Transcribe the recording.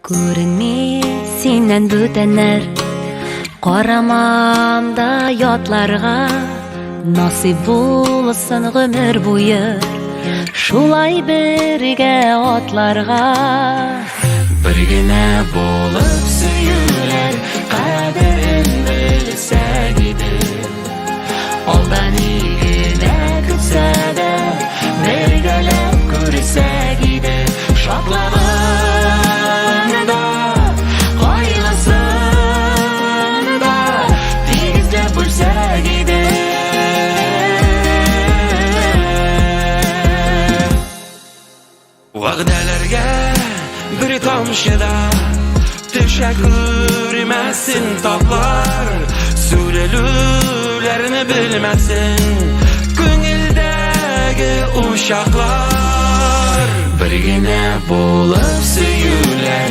Көрінме сенен бөтенер, қарамамда ятларға. Насип болсын ғөмір бойы, шулай бірге атларға. Біргіне болып сүйілер, қадірін білсе еді. Алдан игіне күтсе де, біргелеп көрсе еді. Шатлығын да, қайғысын да, тегізлеп бөлсе еді. Vaqdalarga bir tomshida teşekkürmesin toplar, Söylelülerini bilmesin Köngildagi uşaqlar. Birgina bo'lib suyular,